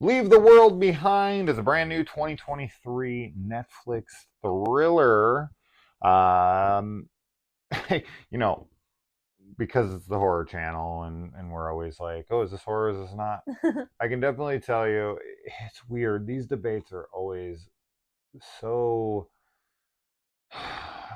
Leave the World Behind is a brand new 2023 Netflix thriller. Um, you know, because it's the horror channel and we're always like, oh, is this horror? Is this not? I can definitely tell you it's weird. These debates are always so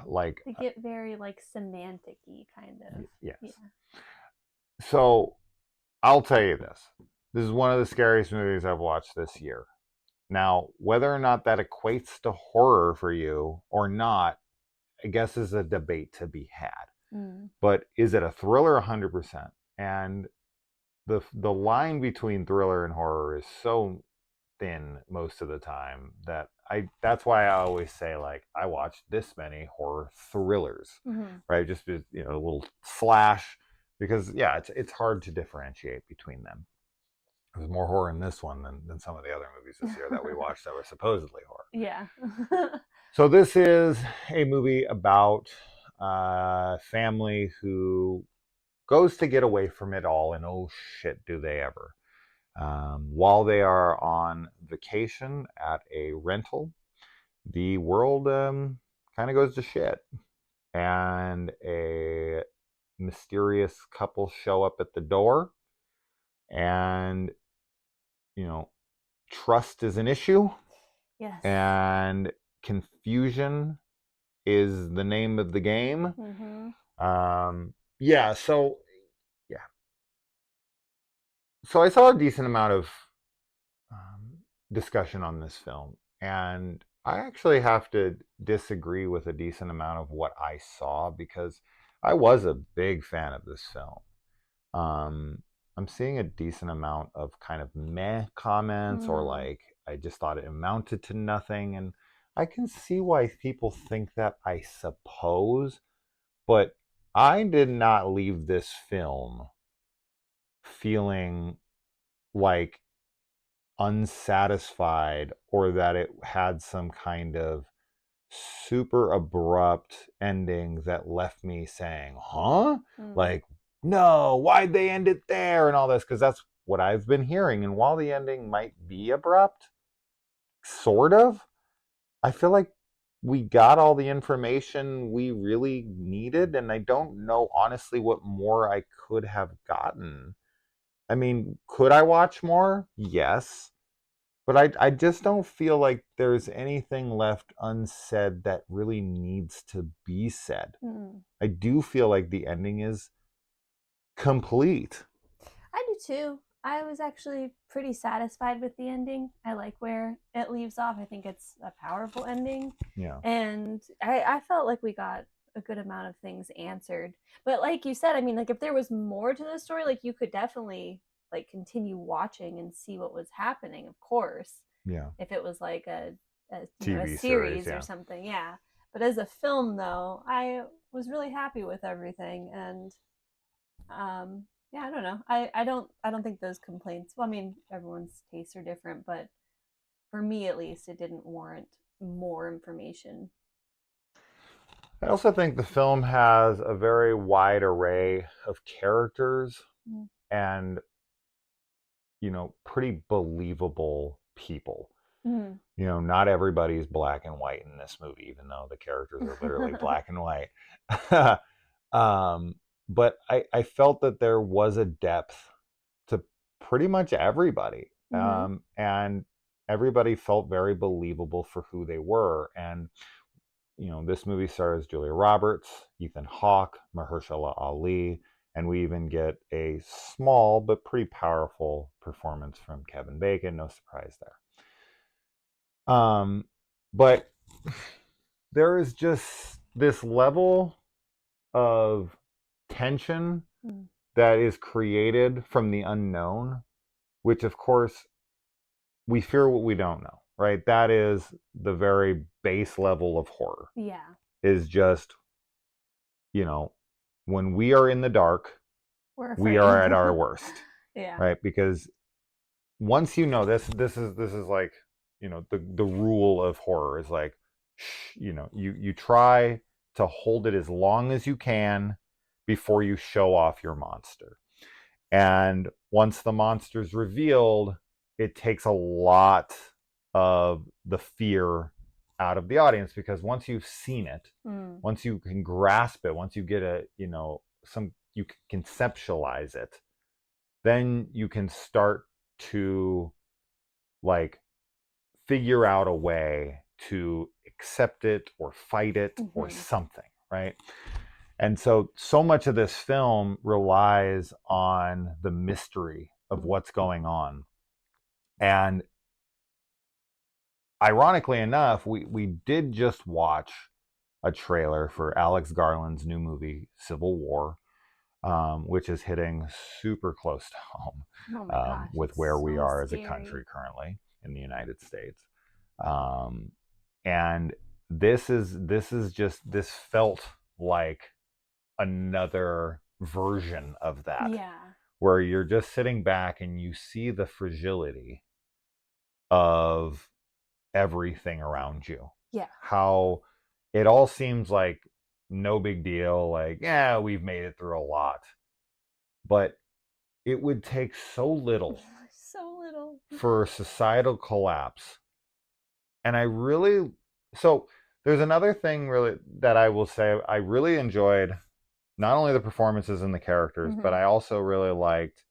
like, They get very like semantic-y kind of. Yeah. yes. So I'll tell you this. This is one of the scariest movies I've watched this year. Now, whether or not that equates to horror for you or not, I guess is a debate to be had. Mm. But is it a thriller? 100%. And the line between thriller and horror is so thin most of the time that that's why I always say, like, I watched this many horror thrillers, Mm-hmm. right? Just a little slash, because yeah, it's hard to differentiate between them. There's more horror in this one than some of the other movies this year that we watched that were supposedly horror. Yeah. So this is a movie about a family who goes to get away from it all, and oh shit, do they ever. While they are on vacation at a rental, the world kind of goes to shit, and a mysterious couple show up at the door, and you know, trust is an issue, Yes. and confusion is the name of the game. Mm-hmm. Yeah, yeah, so I saw a decent amount of discussion on this film, and I actually have to disagree with a decent amount of what I saw because I was a big fan of this film. Um, I'm seeing a decent amount of kind of meh comments, or Mm. like, I just thought it amounted to nothing, and I can see why people think that, I suppose, but I did not leave this film feeling like unsatisfied, or that it had some kind of super abrupt ending that left me saying, huh? Mm. Like, no, why'd they end it there and all this? Because that's what I've been hearing. And while the ending might be abrupt, sort of, I feel like we got all the information we really needed. And I don't know, honestly, what more I could have gotten. I mean, could I watch more? Yes. But I just don't feel like there's anything left unsaid that really needs to be said. Mm. I do feel like the ending is complete. I do too. I was actually pretty satisfied with the ending. I like where it leaves off. I think it's a powerful ending. Yeah. And I felt like we got a good amount of things answered. But like you said, I mean, like if there was more to the story, like you could definitely like continue watching and see what was happening, of course. Yeah. If it was like a TV series, series or yeah. something, yeah. But as a film though, I was really happy with everything and yeah, I don't know. I don't think those complaints. Well, I mean, everyone's tastes are different, but for me at least, it didn't warrant more information. I also think the film has a very wide array of characters Mm. and, pretty believable people. Mm. Not everybody's black and white in this movie, even though the characters are literally black and white. um, but I felt that there was a depth to pretty much everybody. Mm-hmm. And everybody felt very believable for who they were. And, this movie stars Julia Roberts, Ethan Hawke, Mahershala Ali, and we even get a small but pretty powerful performance from Kevin Bacon. No surprise there. But there is just this level of tension Mm. that is created from the unknown, which of course we fear what we don't know, right? That is the very base level of horror, Yeah, is just, you know, when we are in the dark, we're we afraid. are at our worst, Yeah. right? Because once this is like, the rule of horror is like, you try to hold it as long as you can before you show off your monster. And once the monster's revealed, it takes a lot of the fear out of the audience, because once you've seen it, Mm. once you can grasp it, once you get a, some, you can conceptualize it, then you can start to like figure out a way to accept it or fight it or Mm-hmm. something, right? And so much of this film relies on the mystery of Mm. what's going on. And ironically enough, we did just watch a trailer for Alex Garland's new movie, Civil War, which is hitting super close to home, Oh my gosh, with where it's we so are as a scary. country currently in the United States. Um, and this felt like another version of that, Yeah. where you're just sitting back and you see the fragility of everything around you. Yeah. How it all seems like no big deal, like, yeah, we've made it through a lot. But it would take so little So little. for societal collapse. And so there's another thing really that I will say I really enjoyed, not only the performances and the characters, but Mm-hmm. I also really liked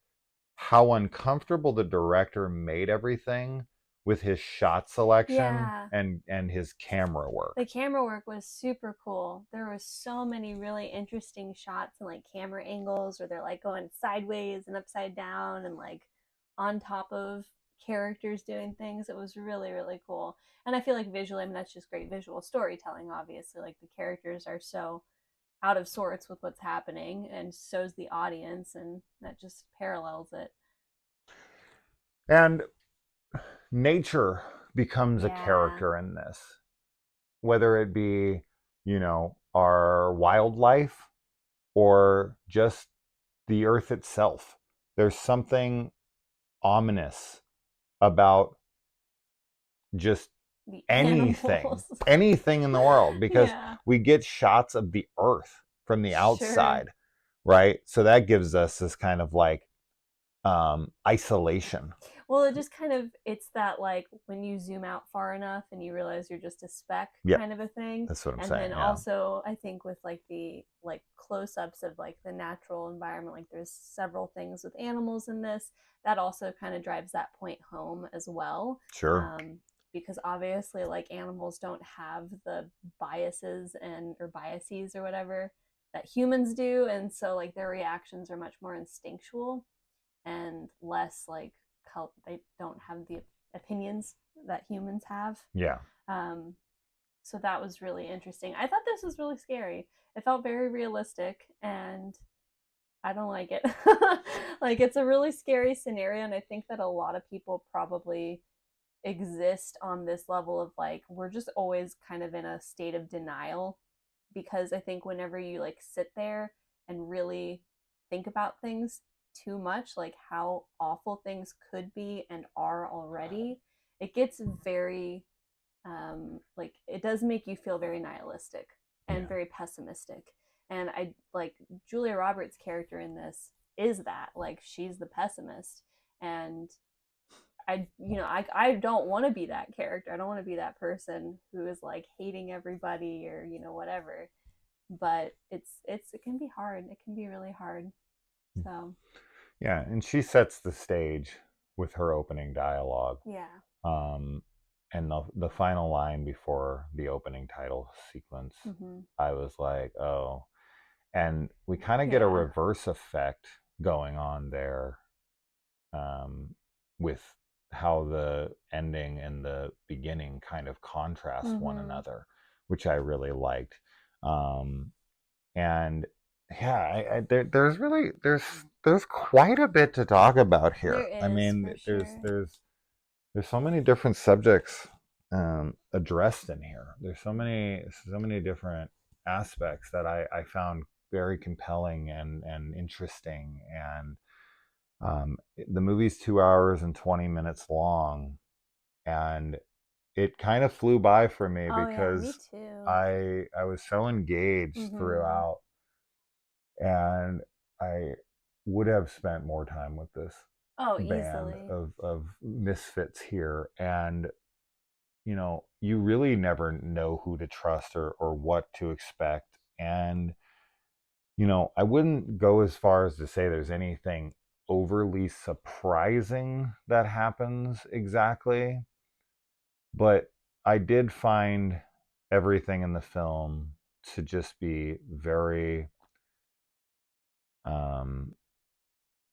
how uncomfortable the director made everything with his shot selection Yeah. and his camera work. The camera work was super cool. There was so many really interesting shots and like camera angles where they're like going sideways and upside down and like on top of characters doing things. It was really, really cool. And I feel like visually, I mean, that's just great visual storytelling, obviously. Like the characters are so out of sorts with what's happening, and so's the audience, and that just parallels it. And nature becomes a Yeah. character in this, whether it be, our wildlife or just the earth itself. There's something ominous about just The anything, animals. anything in the world, because Yeah. we get shots of the earth from the Sure. outside, right? So that gives us this kind of like isolation. Well, it just kind of it's that like when you zoom out far enough and you realize you're just a speck Yep, kind of a thing. that's what I'm And saying. then Yeah, also I think with like the like close-ups of like the natural environment, like there's several things with animals in this that also kind of drives that point home as well. sure. Um, because obviously like animals don't have the biases and or biases or whatever that humans do, and so like their reactions are much more instinctual and less like they don't have the opinions that humans have. Yeah. Um, so that was really interesting. I thought this was really scary. It felt very realistic, and I don't like it. Like it's a really scary scenario, and I think that a lot of people probably exist on this level of like we're just always kind of in a state of denial because I think whenever you like sit there and really think about things too much, like how awful things could be and are already, it gets very like it does make you feel very nihilistic and Yeah. very pessimistic. And I like Julia Roberts' character in this is that like she's the pessimist, and I don't want to be that character. I don't want to be that person who is like hating everybody or whatever. But it can be hard. It can be really hard. So Yeah, and she sets the stage with her opening dialogue. yeah. Um, and the final line before the opening title sequence, Hmm. I was like, oh. And we kind of get a Yeah. reverse effect going on there, um, with how the ending and the beginning kind of contrast one Hmm. another, which I really liked. Um, and yeah, there's quite a bit to talk about There here. I is mean, for sure. there's so many different subjects addressed in here. There's so many different aspects that I found very compelling and interesting. And the movie's 2 hours and 20 minutes long, and it kind of flew by for me Oh yeah, me because too. I was so engaged Hmm. throughout, and I would have spent more time with this. Oh, band easily. of misfits here, and you really never know who to trust or what to expect. And I wouldn't go as far as to say there's anything overly surprising that happens exactly, but I did find everything in the film to just be very um,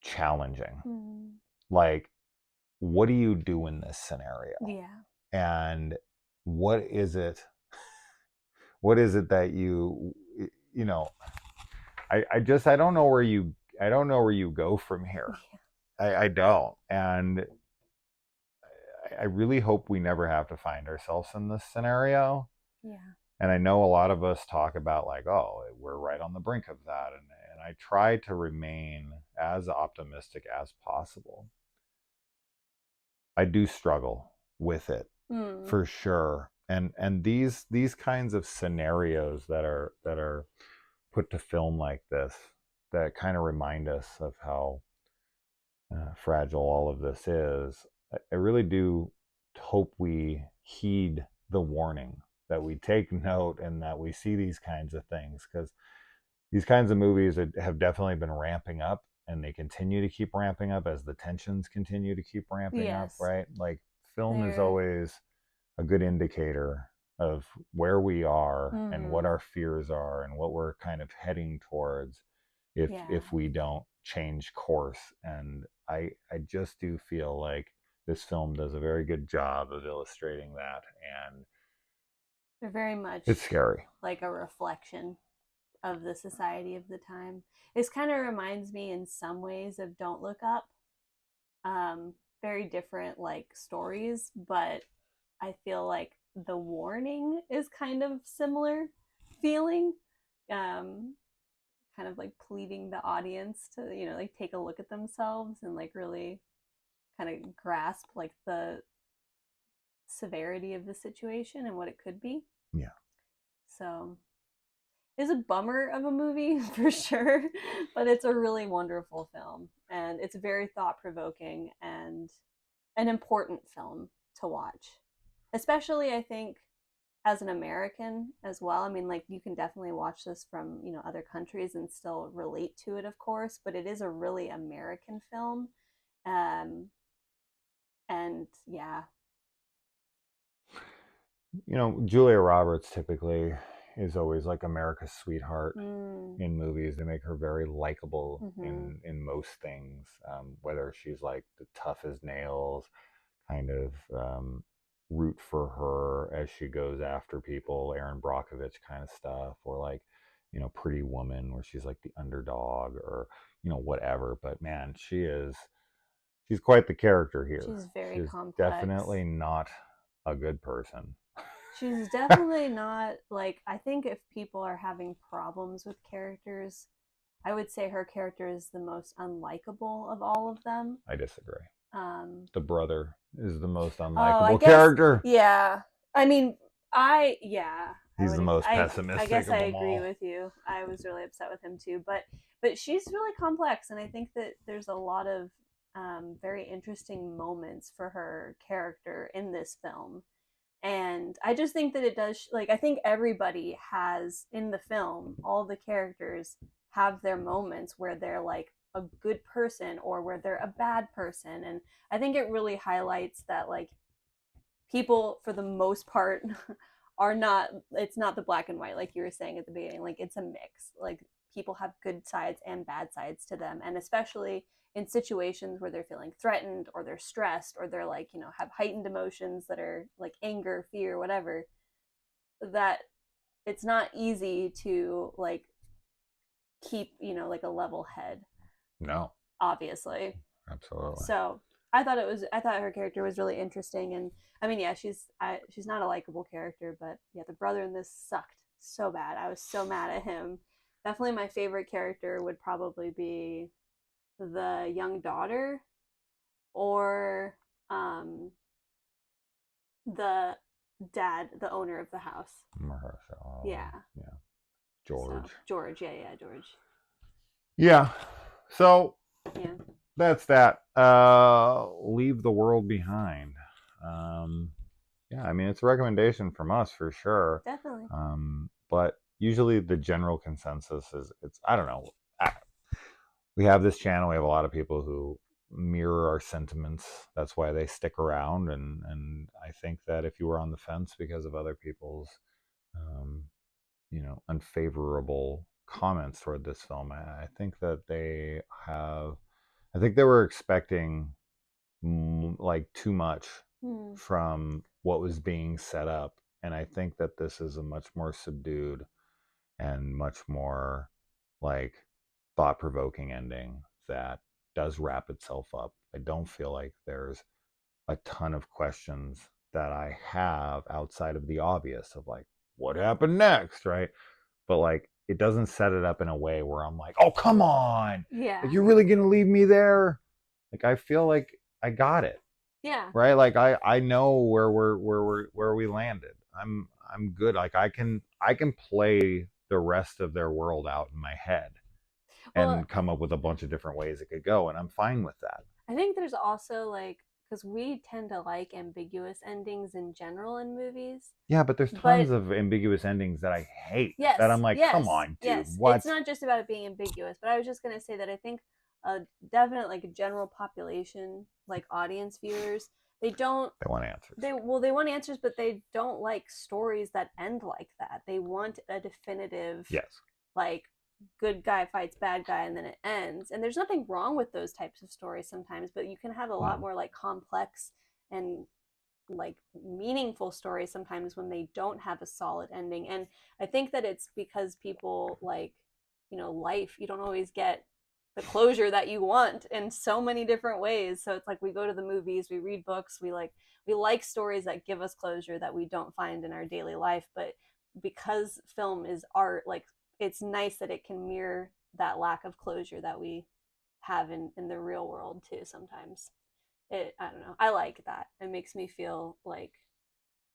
challenging. Mm. Like, what do you do in this scenario? Yeah. And what is it? What is it that you know? I don't know where you go from here. Yeah. I don't, and I really hope we never have to find ourselves in this scenario. Yeah. And I know a lot of us talk about like, oh, we're right on the brink of that, and I try to remain as optimistic as possible. I do struggle with it Mm. for sure, and these kinds of scenarios that are put to film like this that kind of remind us of how fragile all of this is. I really do hope we heed the warning, that we take note, and that we see these kinds of things, because these kinds of movies have definitely been ramping up, and they continue to keep ramping up as the tensions continue to keep ramping up, Yes. right? Like, film is They're. always a good indicator of where we are and what Mm. our fears are and what we're kind of heading towards if Yeah. if we don't change course. And I just do feel like this film does a very good job of illustrating that, and They're very much it's scary. like a reflection of the society of the time. This kind of reminds me in some ways of Don't Look Up. Very different like stories, but I feel like the warning is kind of similar feeling. Um, Kind of like pleading the audience to, like take a look at themselves and like really kind of grasp like the severity of the situation and what it could be. Yeah. So it's a bummer of a movie for sure, but it's a really wonderful film and it's very thought provoking and an important film to watch. Especially, I think, as an American as well. I mean, like, you can definitely watch this from, other countries and still relate to it, of course, but it is a really American film. Um, and yeah. Julia Roberts typically is always like America's sweetheart Mm, in movies. They make her very likable mm-hmm. in most things, whether she's like the tough as nails, kind of root for her as she goes after people, Aaron Brockovich kind of stuff, or like, Pretty Woman, where she's like the underdog, or whatever. But man, she's quite the character here. She's very She's complex. definitely not a good person. She's definitely not like, I think if people are having problems with characters, I would say her character is the most unlikable of all of them. I disagree. Um, The brother is the most oh, I unlikable guess, character. yeah. I mean, yeah, I He's would, the most I pessimistic guess I of them agree all. with you. I was really upset with him too, but she's really complex, and I think that there's a lot of very interesting moments for her character in this film. And I just think that it does, like, I think everybody has in the film, all the characters have their moments where they're like a good person or where they're a bad person. And I think it really highlights that, like, people for the most part are not, it's not the black and white like you were saying at the beginning, like it's a mix. Like, people have good sides and bad sides to them, and especially in situations where they're feeling threatened or they're stressed or they're like, have heightened emotions that are like anger, fear, whatever, that it's not easy to like keep, like a level head, No, obviously. absolutely. So I thought her character was really interesting, and I mean, yeah, she's not a likable character, but yeah, the brother in this sucked so bad. I was so mad at him. Definitely my favorite character would probably be the young daughter, or um the dad, the owner of the house. Mahershala, Yeah. yeah, So George. George, yeah, George. Yeah. So Yeah. that's that. Leave the world behind. Um, yeah, I mean it's a recommendation from us for sure. Definitely. But usually the general consensus is it's I don't know. We have this channel. We have a lot of people who mirror our sentiments. That's why they stick around. And I think that if you were on the fence because of other people's um, unfavorable comments toward this film, I think that they have. I think they were expecting like too much Hmm. from what was being set up, and I think that this is a much more subdued and much more like thought provoking ending that does wrap itself up. I don't feel like there's a ton of questions that I have outside of the obvious of like, what happened next, right? But like, it doesn't set it up in a way where I'm like, oh, come on. Like, Yeah. you're really going to leave me there? Like, I feel like I got it, Yeah. right? Like, I know where we landed. I'm good. Like, I can play the rest of their world out in my head Well, and come up with a bunch of different ways it could go, and I'm fine with that. I think there's also like because we tend to like ambiguous endings in general in movies, Yeah, but there's but tons of ambiguous endings that I hate. That I'm yes, like, come yes, on, dude, yes. It's what? not just about it being ambiguous, but I was just gonna say that I think a definite like general population, like audience viewers, they don't They want answers. they want answers, but they don't like stories that end like that. They want a definitive Yes. like good guy fights bad guy and then it ends. And there's nothing wrong with those types of stories sometimes, but you can have a lot No. more like complex and like meaningful stories sometimes when they don't have a solid ending. And I think that it's because people like, life, you don't always get the closure that you want in so many different ways. So it's like we go to the movies, we read books, we like stories that give us closure that we don't find in our daily life. But because film is art, like it's nice that it can mirror that lack of closure that we have in the real world too sometimes. I don't know, I like that. It makes me feel like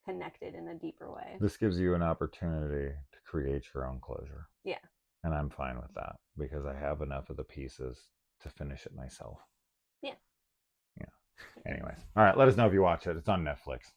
connected in a deeper way. This gives you an opportunity to create your own closure. Yeah. And I'm fine with that because I have enough of the pieces to finish it myself. Yeah. Yeah. Anyways. All right. Let us know if you watch it. It's on Netflix.